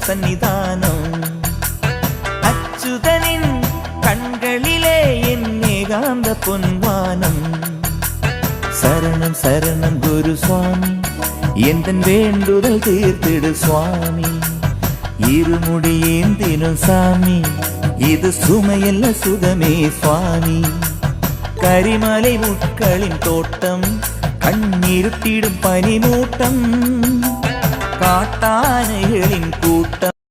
சன்னிதானம். அச்சுதனின் கண்களிலே என் ஏகாந்த பொன்வானம். சரணம் சரணம் குரு சுவாமி, எந்தன் வேண்டுதல் தீர்த்திடு சுவாமி. இருமுடி ஏந்தினும் சாமி, இது சுமையல்ல சுகமே சுவாமி. கரிமலை முட்களின் தோட்டம், கண்ணீருட்டிடும் பனிமூட்டம், காட்டானைகளின் கூட்டம்.